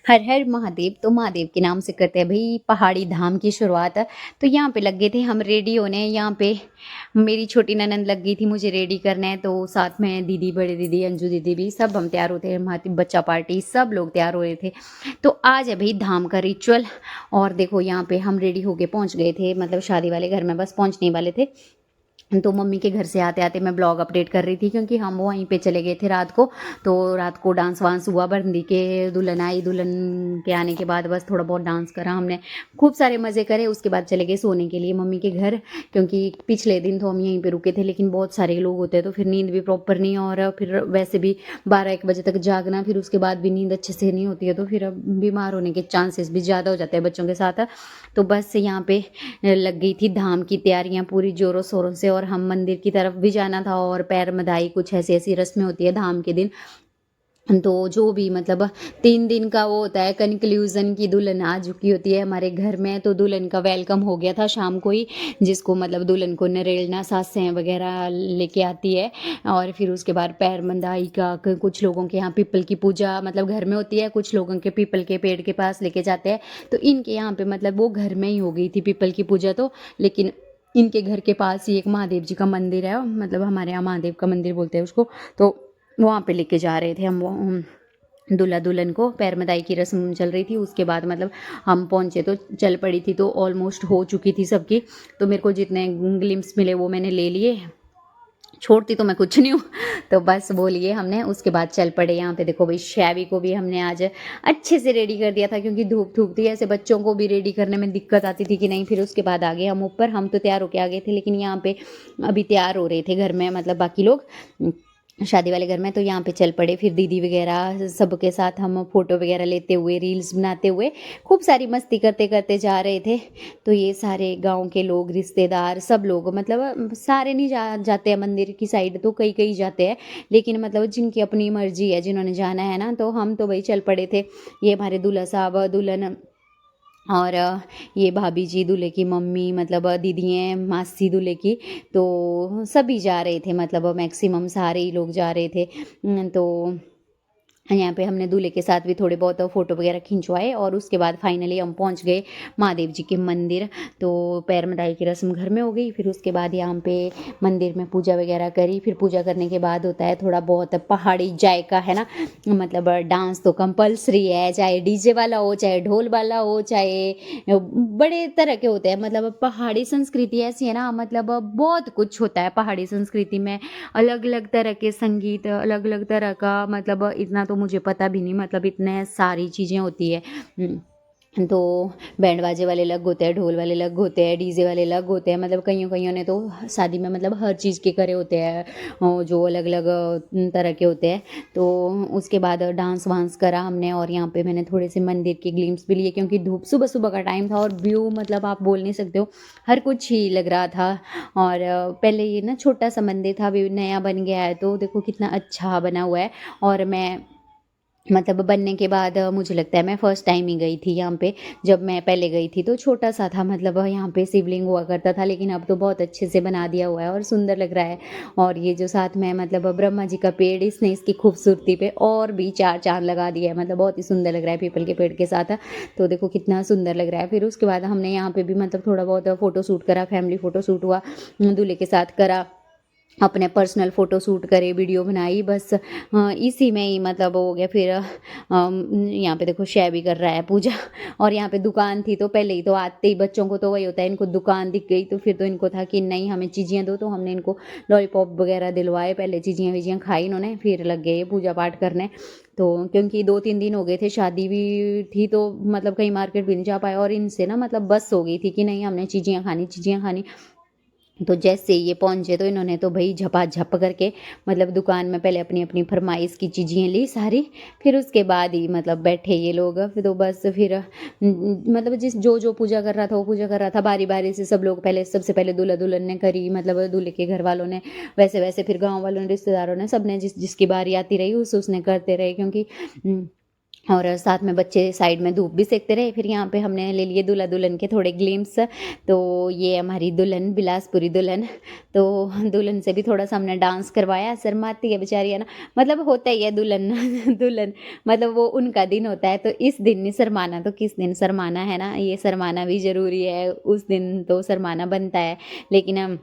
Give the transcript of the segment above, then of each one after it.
हर हर महादेव। तो महादेव के नाम से करते हैं भाई पहाड़ी धाम की शुरुआत। तो यहाँ पे लग गए थे हम रेडी होने। यहाँ पे मेरी छोटी ननंद लग गई थी मुझे रेडी करने, तो साथ में दीदी, बड़े दीदी, अंजू दीदी भी, सब हम तैयार होते हैं। हमारी बच्चा पार्टी सब लोग तैयार हो रहे थे। तो आज है भाई धाम का रिचुअल। और देखो यहाँ पे हम रेडी होके पहुँच गए थे, मतलब शादी वाले घर में बस पहुँचने वाले थे। तो मम्मी के घर से आते आते मैं ब्लॉग अपडेट कर रही थी, क्योंकि हम वहीं पे चले गए थे रात को। तो रात को डांस वांस हुआ, बरंदी के दुल्हन आई, दुल्हन के आने के बाद बस थोड़ा बहुत डांस करा हमने, खूब सारे मज़े करे। उसके बाद चले गए सोने के लिए मम्मी के घर, क्योंकि पिछले दिन तो हम यहीं पे रुके थे, लेकिन बहुत सारे लोग होते हैं तो फिर नींद भी प्रॉपर नहीं, और फिर वैसे भी 12-1 बजे तक जागना, फिर उसके बाद भी नींद अच्छे से नहीं होती है, तो फिर बीमार होने के चांसेस भी ज़्यादा हो जाते हैं बच्चों के साथ। तो बस यहाँ पे लग गई थी धाम की तैयारियां पूरी जोरों शोरों से, और हम मंदिर की तरफ भी जाना था, और पैर मदाई कुछ ऐसी ऐसी रस्में होती है धाम के दिन। तो जो भी मतलब 3 दिन का वो होता है कंक्लूजन की, दुल्हन आ चुकी होती है हमारे घर में, तो दुल्हन का वेलकम हो गया था शाम को ही, जिसको मतलब दुल्हन को नरेलना सासें वगैरह लेके आती है। और फिर उसके बाद पैर मंदाई का कुछ लोगों के यहाँ पीपल की पूजा मतलब घर में होती है, कुछ लोगों के पीपल के पेड़ के पास लेके जाते हैं। तो इनके यहाँ पे मतलब वो घर में ही हो गई थी पीपल की पूजा तो, लेकिन इनके घर के पास ही एक महादेव जी का मंदिर है, मतलब हमारे यहाँ महादेव का मंदिर बोलते हैं उसको। तो वहाँ पे लेके जा रहे थे हम वो दूल्हा दुल्हन को, पैर मदाई की रस्म चल रही थी। उसके बाद मतलब हम पहुँचे तो चल पड़ी थी, तो ऑलमोस्ट हो चुकी थी सबकी। तो मेरे को जितने ग्लिम्स मिले वो मैंने ले लिए, छोड़ती तो मैं कुछ नहीं हूँ। तो बस वो लिए हमने, उसके बाद चल पड़े। यहाँ पे देखो भाई शैवी को भी हमने आज अच्छे से रेडी कर दिया था, क्योंकि धूप धूप थी, ऐसे बच्चों को भी रेडी करने में दिक्कत आती थी कि नहीं। फिर उसके बाद आ गए हम ऊपर, हम तो तैयार होके आ गए थे, लेकिन यहाँ पे अभी तैयार हो रहे थे घर में, मतलब बाकी लोग शादी वाले घर में। तो यहाँ पे चल पड़े, फिर दीदी वगैरह सबके साथ हम फ़ोटो वगैरह लेते हुए, रील्स बनाते हुए, खूब सारी मस्ती करते करते जा रहे थे। तो ये सारे गांव के लोग, रिश्तेदार, सब लोग, मतलब सारे नहीं जाते हैं मंदिर की साइड, तो कई कई जाते हैं, लेकिन मतलब जिनकी अपनी मर्जी है, जिन्होंने जाना है ना, तो हम तो भाई चल पड़े थे। ये हमारे दूल्हा साहब, दुल्हन, और ये भाभी जी दूल्हे की मम्मी, मतलब दीदी हैं, मासी दूल्हे की, तो सभी जा रहे थे, मतलब मैक्सिमम सारे ही लोग जा रहे थे। तो यहाँ पे हमने दूल्हे के साथ भी थोड़े बहुत फ़ोटो वगैरह खिंचवाए, और उसके बाद फाइनली हम पहुँच गए महादेव जी के मंदिर। तो पैर मदाई की रस्म घर में हो गई, फिर उसके बाद यहाँ पे मंदिर में पूजा वगैरह करी। फिर पूजा करने के बाद होता है थोड़ा बहुत पहाड़ी जायका, है ना, मतलब डांस तो कंपलसरी है, चाहे डीजे वाला हो, चाहे ढोल वाला हो, चाहे बड़े तरह के होते हैं। मतलब पहाड़ी संस्कृति ऐसी है ना, मतलब बहुत कुछ होता है पहाड़ी संस्कृति में, अलग अलग तरह के संगीत, अलग अलग तरह का, मतलब इतना तो मुझे पता भी नहीं, मतलब इतने सारी चीज़ें होती है। तो बैंड बाजे वाले अलग होते हैं, ढोल वाले अलग होते हैं, डीजे वाले अलग होते हैं, मतलब कईयों कईयों ने तो शादी में मतलब हर चीज़ के करे होते हैं, जो अलग अलग तरह के होते हैं। तो उसके बाद डांस वांस करा हमने, और यहाँ पे मैंने थोड़े से मंदिर के ग्लिम्स भी लिए, क्योंकि धूप सुबह सुबह का टाइम था, और व्यू मतलब आप बोल नहीं सकते हो, हर कुछ ही लग रहा था। और पहले ये ना छोटा सा मंदिर था, अभी नया बन गया है, तो देखो कितना अच्छा बना हुआ है। और मैं मतलब बनने के बाद मुझे लगता है मैं फ़र्स्ट टाइम ही गई थी यहाँ पे। जब मैं पहले गई थी तो छोटा सा था, मतलब यहाँ पे शिवलिंग हुआ करता था, लेकिन अब तो बहुत अच्छे से बना दिया हुआ है और सुंदर लग रहा है। और ये जो साथ में मतलब ब्रह्मा जी का पेड़, इसने इसकी खूबसूरती पे और भी 4 चाँद लगा दिया है, मतलब बहुत ही सुंदर लग रहा है पीपल के पेड़ के साथ। तो देखो कितना सुंदर लग रहा है। फिर उसके बाद हमने यहाँ पे भी मतलब थोड़ा बहुत फ़ोटो शूट करा, फैमिली फ़ोटो शूट हुआ, दूल्हे के साथ करा, अपने पर्सनल फ़ोटो शूट करे, वीडियो बनाई, बस इसी में ही मतलब हो गया। फिर यहाँ पे देखो शै भी कर रहा है पूजा। और यहाँ पे दुकान थी, तो पहले ही तो आते ही बच्चों को तो वही होता है, इनको दुकान दिख गई, तो फिर तो इनको था कि नहीं हमें चीज़ियाँ दो, तो हमने इनको लॉलीपॉप वगैरह दिलवाए, पहले चीज़ियाँ वीजियाँ खाई इन्होंने, फिर लग गए पूजा पाठ करने। तो क्योंकि 2-3 दिन हो गए थे, शादी भी थी, तो मतलब कहीं मार्केट भी नहीं जा पाए, और इनसे ना मतलब बस हो गई थी कि नहीं हमने चीज़ियाँ खानी, चीज़ियाँ खानी। तो जैसे ये पहुँचे तो इन्होंने तो भाई झपाझप करके मतलब दुकान में पहले अपनी अपनी फरमाइश की चीज़ें ली सारी, फिर उसके बाद ही मतलब बैठे ये लोग। फिर तो बस फिर मतलब जिस जो जो पूजा कर रहा था वो पूजा कर रहा था, बारी बारी से सब लोग, पहले सबसे पहले दूल्हा दुल्हन ने करी, मतलब दूल्हे के घर वालों ने, वैसे वैसे फिर गाँव वालों ने, रिश्तेदारों ने, सब ने जिस जिसकी बारी आती रही उसने करते रहे, क्योंकि और साथ में बच्चे साइड में धूप भी सेकते रहे। फिर यहाँ पे हमने ले लिए दूल्हा दुल्हन के थोड़े ग्लिम्स। तो ये हमारी दुल्हन, बिलासपुरी दुल्हन। तो दुल्हन से भी थोड़ा सा हमने डांस करवाया। शर्माती है बेचारी, है ना, मतलब होता ही है दुल्हन दुल्हन, मतलब वो उनका दिन होता है, तो इस दिन नहीं शर्माना तो किस दिन शर्माना, है ना, ये शर्माना भी ज़रूरी है, उस दिन तो शर्माना बनता है। लेकिन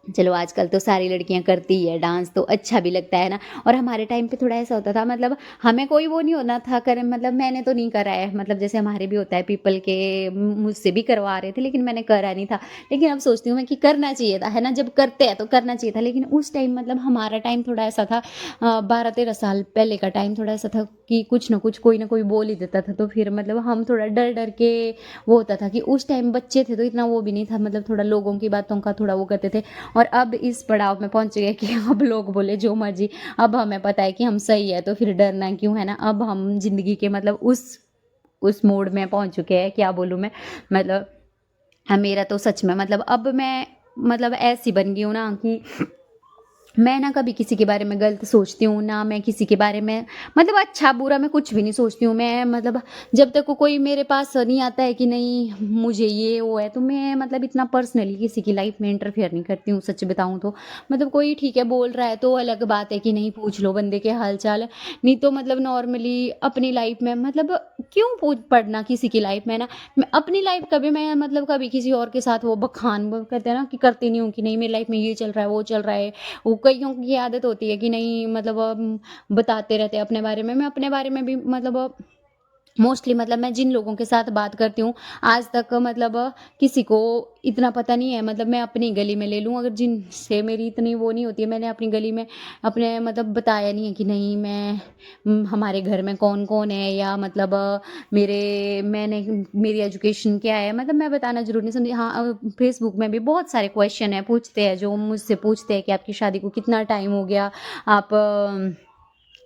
चलो आजकल तो सारी लड़कियां करती है डांस, तो अच्छा भी लगता है ना। और हमारे टाइम पे थोड़ा ऐसा होता था, मतलब हमें कोई वो नहीं होना था कर, मतलब मैंने तो नहीं करा है, मतलब जैसे हमारे भी होता है पीपल के, मुझसे भी करवा रहे थे लेकिन मैंने करा नहीं था। लेकिन अब सोचती हूँ मैं कि करना चाहिए था, है ना, जब करते हैं तो करना चाहिए था। लेकिन उस टाइम मतलब हमारा टाइम थोड़ा ऐसा था, 12-13 साल पहले का टाइम थोड़ा ऐसा था कि कुछ ना कोई बोल ही देता था, तो फिर मतलब हम थोड़ा डर डर के, वो होता था कि उस टाइम बच्चे थे तो इतना वो भी नहीं था, मतलब थोड़ा लोगों की बातों का थोड़ा वो करते थे। और अब इस पड़ाव में पहुंच गए कि अब लोग बोले जो मर्जी, अब हमें पता है कि हम सही है, तो फिर डरना क्यों, है ना। अब हम जिंदगी के मतलब उस मोड में पहुंच चुके हैं, क्या बोलूँ मैं, मतलब मेरा तो सच में मतलब अब मैं मतलब ऐसी बन गई हूँ ना कि मैं ना कभी किसी के बारे में गलत सोचती हूँ ना, मैं किसी के बारे में मतलब अच्छा बुरा मैं कुछ भी नहीं सोचती हूँ। मैं मतलब जब तक कोई मेरे पास नहीं आता है कि नहीं मुझे ये वो है, तो मैं मतलब इतना पर्सनली किसी की लाइफ में इंटरफेयर नहीं करती हूँ, सच बताऊँ तो। मतलब कोई ठीक है बोल रहा है तो अलग बात है कि नहीं पूछ लो बंदे के हाल चाल, नहीं तो मतलब नॉर्मली अपनी लाइफ में मतलब क्यों पूछ पड़ना किसी की लाइफ में ना। मैं अपनी लाइफ कभी मैं मतलब कभी किसी और के साथ वो बखान वो कहते हैं ना कि करती नहीं हूँ कि नहीं मेरी लाइफ में ये चल रहा है वो चल रहा है। वो कईयों की आदत होती है कि नहीं मतलब बताते रहते हैं अपने बारे में। मैं अपने बारे में भी मतलब मोस्टली मतलब मैं जिन लोगों के साथ बात करती हूँ आज तक मतलब किसी को इतना पता नहीं है। मतलब मैं अपनी गली में ले लूँ, अगर जिनसे मेरी इतनी वो नहीं होती है, मैंने अपनी गली में अपने मतलब बताया नहीं है कि नहीं मैं हमारे घर में कौन कौन है, या मतलब मेरी एजुकेशन क्या है, मतलब मैं बताना जरूर नहीं समझी। हाँ, फेसबुक में भी बहुत सारे क्वेश्चन है पूछते हैं, जो मुझसे पूछते हैं कि आपकी शादी को कितना टाइम हो गया, आप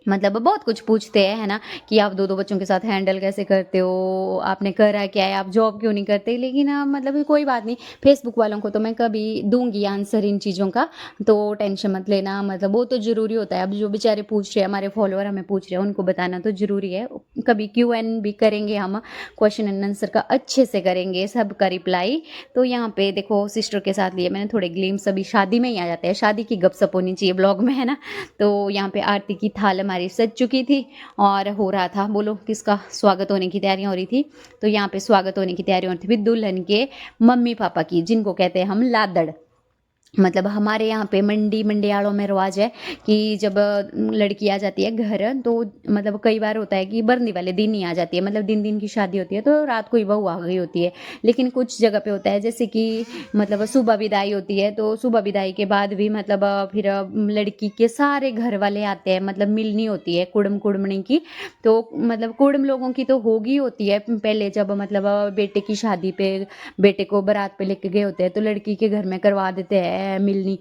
मतलब बहुत कुछ पूछते हैं, है ना, कि आप दो दो बच्चों के साथ हैंडल कैसे करते हो, आपने करा क्या है, आप जॉब क्यों नहीं करते। लेकिन मतलब कोई बात नहीं, फेसबुक वालों को तो मैं कभी दूंगी आंसर इन चीज़ों का, तो टेंशन मत लेना। मतलब वो तो ज़रूरी होता है, अब जो बेचारे पूछ रहे हैं हमारे फॉलोअर हमें पूछ रहे हैं उनको बताना तो ज़रूरी है। कभी Q&A भी करेंगे हम, क्वेश्चन एंड आंसर का अच्छे से करेंगे सबका रिप्लाई। तो यहाँ पे देखो सिस्टर के साथ लिए मैंने थोड़े ग्लिम्स, अभी शादी में ही आ जाते हैं, शादी की गपशप होनी चाहिए ब्लॉग में, है ना। तो यहाँ पे आरती की थाल हमारी सज चुकी थी और हो रहा था, बोलो किसका स्वागत होने की तैयारियां हो रही थी। तो यहाँ पे स्वागत होने की तैयारी हो रही थी दुल्हन के मम्मी पापा की, जिनको कहते हैं हम लादड़। मतलब हमारे यहाँ पे मंडियालों में रिवाज है कि जब लड़की आ जाती है घर, तो मतलब कई बार होता है कि बरनी वाले दिन ही आ जाती है, मतलब दिन दिन की शादी होती है तो रात को ही बहू आ गई होती है। लेकिन कुछ जगह पे होता है जैसे कि मतलब सुबह विदाई होती है, तो सुबह विदाई के बाद भी मतलब फिर लड़की के सारे घर वाले आते हैं, मतलब मिलनी होती है कुड़म कुड़मनी की। तो मतलब कुड़म लोगों की तो होगी होती है पहले, जब मतलब बेटे की शादी पे बेटे को बारात पे लेके गए होते हैं तो लड़की के घर में करवा देते हैं मिलनी।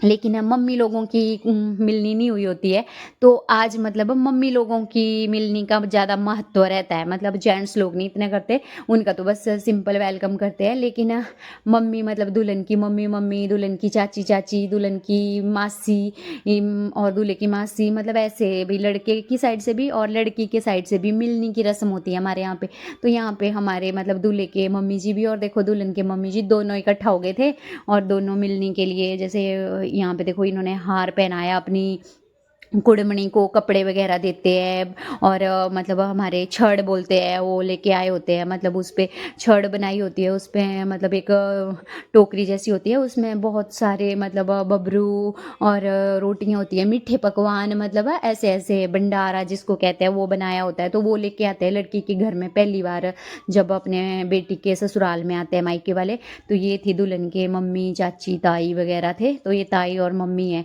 लेकिन मम्मी लोगों की मिलनी नहीं हुई होती है, तो आज मतलब मम्मी लोगों की मिलनी का ज़्यादा महत्व रहता है। मतलब जेंट्स लोग नहीं इतने करते, उनका तो बस सिंपल वेलकम करते हैं। लेकिन मम्मी मतलब दुल्हन की मम्मी मम्मी, दुल्हन की चाची चाची, दुल्हन की मासी और दूल्हे की मासी, मतलब ऐसे भी लड़के की साइड से भी और लड़की के साइड से भी मिलनी की रस्म होती है हमारे यहाँ पे। तो यहाँ पे हमारे मतलब दूल्हे के मम्मी जी भी और देखो दुल्हन के मम्मी जी दोनों इकट्ठा हो गए थे, और दोनों मिलने के लिए, जैसे यहाँ पे देखो इन्होंने हार पहनाया अपनी कुड़मणी को, कपड़े वगैरह देते हैं। और मतलब हमारे छड़ बोलते हैं वो लेके आए होते हैं, मतलब उस पे छड़ बनाई होती है, उस पे मतलब एक टोकरी जैसी होती है, उसमें बहुत सारे मतलब बबरू और रोटियां होती है, मीठे पकवान, मतलब ऐसे ऐसे भंडारा जिसको कहते हैं वो बनाया होता है। तो वो लेके आते हैं लड़की के घर में पहली बार जब अपने बेटी के ससुराल में आते हैं मायके वाले। तो ये थी दुल्हन के मम्मी चाची ताई वगैरह थे, तो ये ताई और मम्मी है,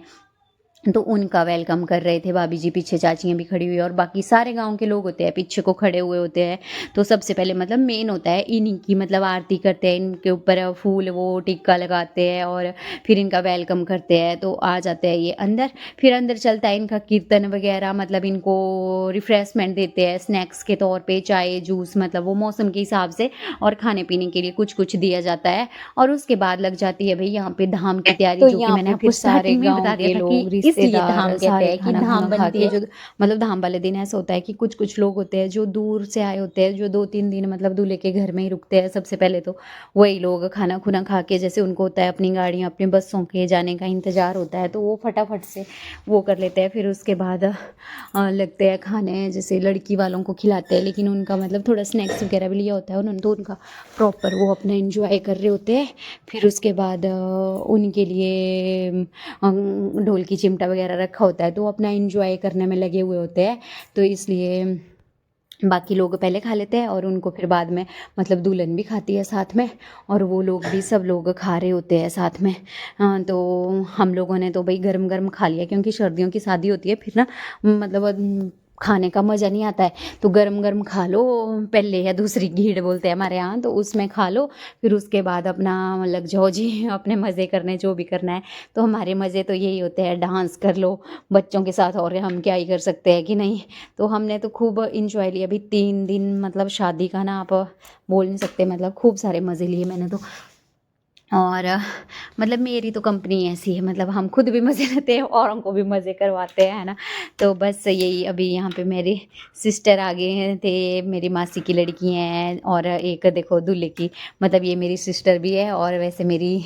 तो उनका वेलकम कर रहे थे भाभी जी, पीछे चाचियाँ भी खड़ी हुई और बाकी सारे गांव के लोग होते हैं पीछे को खड़े हुए होते हैं। तो सबसे पहले मतलब मेन होता है इन्हीं की मतलब आरती करते हैं, इनके ऊपर फूल वो टिक्का लगाते हैं और फिर इनका वेलकम करते हैं। तो आ जाते हैं ये अंदर, फिर अंदर चलता है इनका कीर्तन वगैरह, मतलब इनको रिफ्रेशमेंट देते हैं स्नैक्स के तौर पर, चाय जूस, मतलब वो मौसम के हिसाब से, और खाने पीने के लिए कुछ कुछ दिया जाता है। और उसके बाद लग जाती है भाई यहाँ पे धाम की तैयारी, तो जो कि यहाँ मैंने पे आपको फिर सारे स्टार्टिंग में ही गांव बता दिया के था कि लोग, इस इसलिए धाम रिश्तेदार कहते सारे हैं कि खाना धाम खुना खा बनती के है जो मतलब धाम वाले दिन ऐसा होता है कि कुछ लोग होते हैं जो दूर से आए होते हैं, जो 2-3 दिन मतलब दूल्हे के घर में ही रुकते हैं। सबसे पहले तो वही लोग खाना खुना खा के, जैसे उनको होता है अपनी गाड़ियाँ अपनी बसों के जाने का इंतज़ार होता है, तो वो फटाफट से वो कर लेते हैं। फिर उसके बाद लगते हैं खाने, जैसे लड़की वालों को खिलाते हैं, लेकिन उनका मतलब थोड़ा स्नैक्स वगैरह भी लिया होता है उन्होंने, तो उनका प्रॉपर वो अपना इंजॉय कर रहे होते हैं। फिर उसके बाद उनके लिए ढोल की चिमटा वगैरह रखा होता है, तो वो अपना इंजॉय करने में लगे हुए होते हैं। तो इसलिए बाकी लोग पहले खा लेते हैं और उनको फिर बाद में मतलब दुल्हन भी खाती है साथ में, और वो लोग भी सब लोग खा रहे होते हैं साथ में। तो हम लोगों ने तो भाई गरम गरम खा लिया, क्योंकि सर्दियों की शादी होती है, फिर ना मतलब खाने का मज़ा नहीं आता है। तो गरम गरम खा लो पहले, या दूसरी घीड़ बोलते हैं हमारे यहाँ, तो उसमें खा लो। फिर उसके बाद अपना लग जाओ जी अपने मज़े करने, जो भी करना है। तो हमारे मज़े तो यही होते हैं, डांस कर लो बच्चों के साथ, और हम क्या ही कर सकते हैं कि नहीं। तो हमने तो खूब इंजॉय लिया अभी 3 दिन, मतलब शादी का ना आप बोल नहीं सकते, मतलब खूब सारे मज़े लिए मैंने तो। और मतलब मेरी तो कंपनी ऐसी है, मतलब हम खुद भी मज़े लेते हैं, औरों को भी मज़े करवाते हैं, है ना। तो बस यही, अभी यहाँ पे मेरी सिस्टर आ गए हैं थे, मेरी मासी की लड़की हैं, और एक देखो दूल्हे की, मतलब ये मेरी सिस्टर भी है, और वैसे मेरी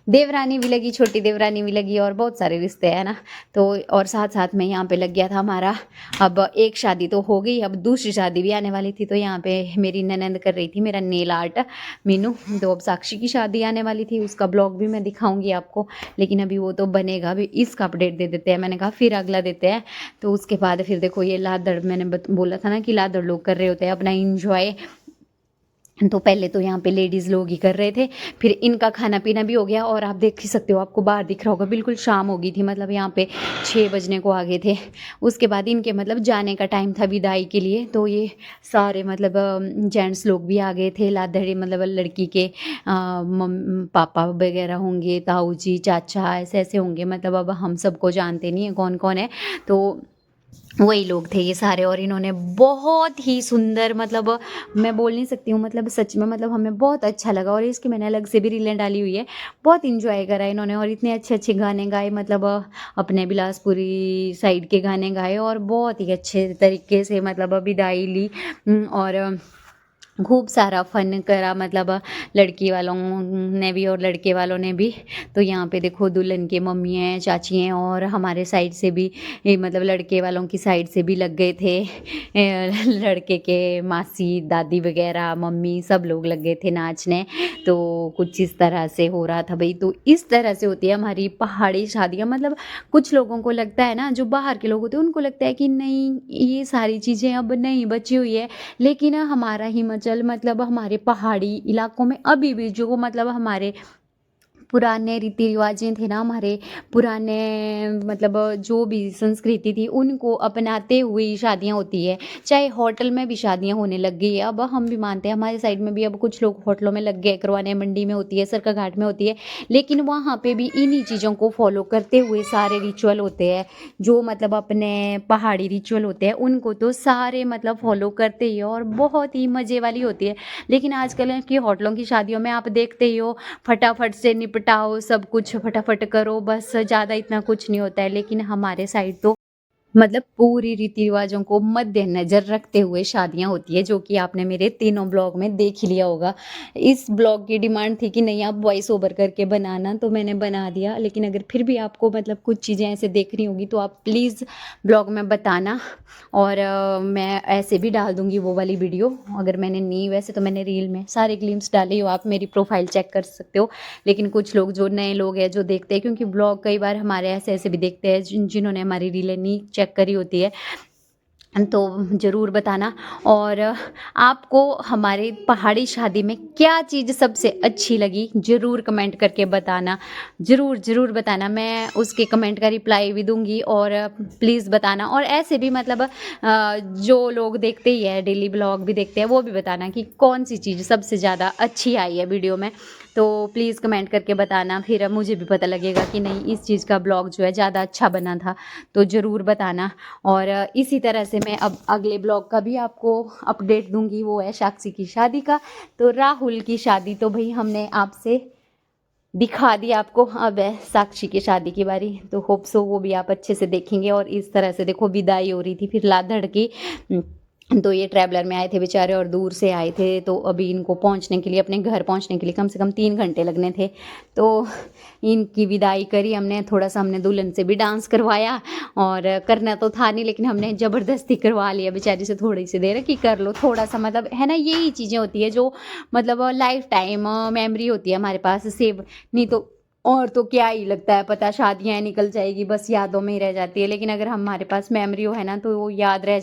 देवरानी भी लगी, छोटी देवरानी भी लगी, और बहुत सारे रिश्ते हैं ना। तो और साथ साथ में यहाँ पे लग गया था हमारा, अब एक शादी तो हो गई, अब दूसरी शादी भी आने वाली थी। तो यहाँ पे मेरी ननंद कर रही थी मेरा नेल आर्ट, मीनू। तो अब साक्षी की शादी आने वाली थी, उसका ब्लॉग भी मैं दिखाऊंगी आपको, लेकिन अभी वो तो बनेगा, अभी इसका अपडेट दे देते हैं। मैंने कहा फिर अगला देते हैं। तो उसके बाद फिर देखो ये लादड़, मैंने बोला था ना कि लादड़ लोग कर रहे होते हैं अपना इंजॉय। तो पहले तो यहाँ पे लेडीज़ लोग ही कर रहे थे, फिर इनका खाना पीना भी हो गया, और आप देख ही सकते हो, आपको बाहर दिख रहा होगा बिल्कुल शाम हो गई थी, मतलब यहाँ पे 6 बजने को आ गए थे। उसके बाद इनके मतलब जाने का टाइम था विदाई के लिए, तो ये सारे मतलब जेंट्स लोग भी आ गए थे, लादड़ी मतलब लड़की के पापा वगैरह होंगे, ताऊ जी चाचा ऐसे ऐसे होंगे, मतलब अब हम सबको जानते नहीं है कौन कौन है। तो वही लोग थे ये सारे, और इन्होंने बहुत ही सुंदर, मतलब मैं बोल नहीं सकती हूँ, मतलब सच में, मतलब हमें बहुत अच्छा लगा, और इसकी मैंने अलग से भी रीलें डाली हुई है। बहुत इंजॉय करा इन्होंने, और इतने अच्छे अच्छे गाने गाए, मतलब अपने बिलासपुरी साइड के गाने गाए, और बहुत ही अच्छे तरीके से मतलब विदाई ली। और खूब सारा फन करा, मतलब लड़की वालों ने भी और लड़के वालों ने भी। तो यहाँ पे देखो दुल्हन के मम्मी हैं, चाची हैं, और हमारे साइड से भी मतलब लड़के वालों की साइड से भी लग गए थे। लड़के के मासी दादी वगैरह मम्मी सब लोग लग गए थे नाचने। तो कुछ इस तरह से हो रहा था भाई। तो इस तरह से होती है हमारी पहाड़ी शादियाँ। मतलब कुछ लोगों को लगता है ना, जो बाहर के लोग होते हैं उनको लगता है कि नहीं ये सारी चीज़ें अब नहीं बची हुई है, लेकिन हमारा हिमाचल मतलब हमारे पहाड़ी इलाकों में अभी भी जो मतलब हमारे पुराने रीति रिवाजें थे ना, हमारे पुराने मतलब जो भी संस्कृति थी उनको अपनाते हुए शादियाँ होती है। चाहे होटल में भी शादियाँ होने लग गई है, अब हम भी मानते हैं हमारे साइड में भी अब कुछ लोग होटलों में लग गए करवाने, मंडी में होती है, सरकाघाट में होती है, लेकिन वहाँ पे भी इन्हीं चीज़ों को फॉलो करते हुए सारे रिचुअल होते हैं, जो मतलब अपने पहाड़ी रिचुअल होते हैं उनको तो सारे मतलब फॉलो करते ही हैं, और बहुत ही मज़े वाली होती है। लेकिन आजकल की होटलों की शादियों में आप देखते ही हो, फटाफट से निपटाओ, सब कुछ फटाफट करो, बस ज़्यादा इतना कुछ नहीं होता है। लेकिन हमारे साइड तो मतलब पूरी रीति रिवाजों को मद्देनजर रखते हुए शादियां होती है, जो कि आपने मेरे तीनों ब्लॉग में देख ही लिया होगा। इस ब्लॉग की डिमांड थी कि नहीं आप वॉइस ओवर करके बनाना, तो मैंने बना दिया। लेकिन अगर फिर भी आपको मतलब कुछ चीज़ें ऐसे देखनी होगी तो आप प्लीज़ ब्लॉग में बताना, और मैं ऐसे भी डाल दूंगी वो वाली वीडियो। अगर मैंने नहीं, वैसे तो मैंने रील में सारे ग्लिम्स डाले हो, आप मेरी प्रोफाइल चेक कर सकते हो। लेकिन कुछ लोग जो नए लोग हैं जो देखते हैं, क्योंकि ब्लॉग कई बार हमारे ऐसे ऐसे भी देखते हैं जिन्होंने हमारी रीलें नहीं चेक करी होती है, तो ज़रूर बताना। और आपको हमारे पहाड़ी शादी में क्या चीज़ सबसे अच्छी लगी ज़रूर कमेंट करके बताना, ज़रूर ज़रूर बताना। मैं उसके कमेंट का रिप्लाई भी दूंगी, और प्लीज़ बताना। और ऐसे भी मतलब जो लोग देखते ही है, डेली ब्लॉग भी देखते हैं, वो भी बताना कि कौन सी चीज़ सबसे ज़्यादा अच्छी आई है वीडियो में। तो प्लीज़ कमेंट करके बताना, फिर मुझे भी पता लगेगा कि नहीं इस चीज़ का ब्लॉग जो है ज़्यादा अच्छा बना था, तो ज़रूर बताना। और इसी तरह से मैं अब अगले ब्लॉग का भी आपको अपडेट दूंगी, वो है साक्षी की शादी का। तो राहुल की शादी तो भाई हमने आपसे दिखा दी आपको। अब है साक्षी की शादी की बारी, तो होप सो वो भी आप अच्छे से देखेंगे। और इस तरह से देखो विदाई हो रही थी फिर लाधड़ की। तो ये ट्रैवलर में आए थे बेचारे और दूर से आए थे, तो अभी इनको पहुंचने के लिए, अपने घर पहुंचने के लिए कम से कम 3 घंटे लगने थे। तो इनकी विदाई करी हमने, थोड़ा सा हमने दुल्हन से भी डांस करवाया, और करना तो था नहीं लेकिन हमने ज़बरदस्ती करवा लिया बेचारी से, थोड़ी सी देर कि कर लो थोड़ा सा, मतलब है ना, यही चीज़ें होती है जो मतलब लाइफ टाइम मेमोरी होती है हमारे पास सेव। नहीं तो और तो क्या ही लगता है, पता शादियाँ निकल जाएगी बस यादों में ही रह जाती है, लेकिन अगर हमारे पास मेमोरी हो है ना तो वो याद रह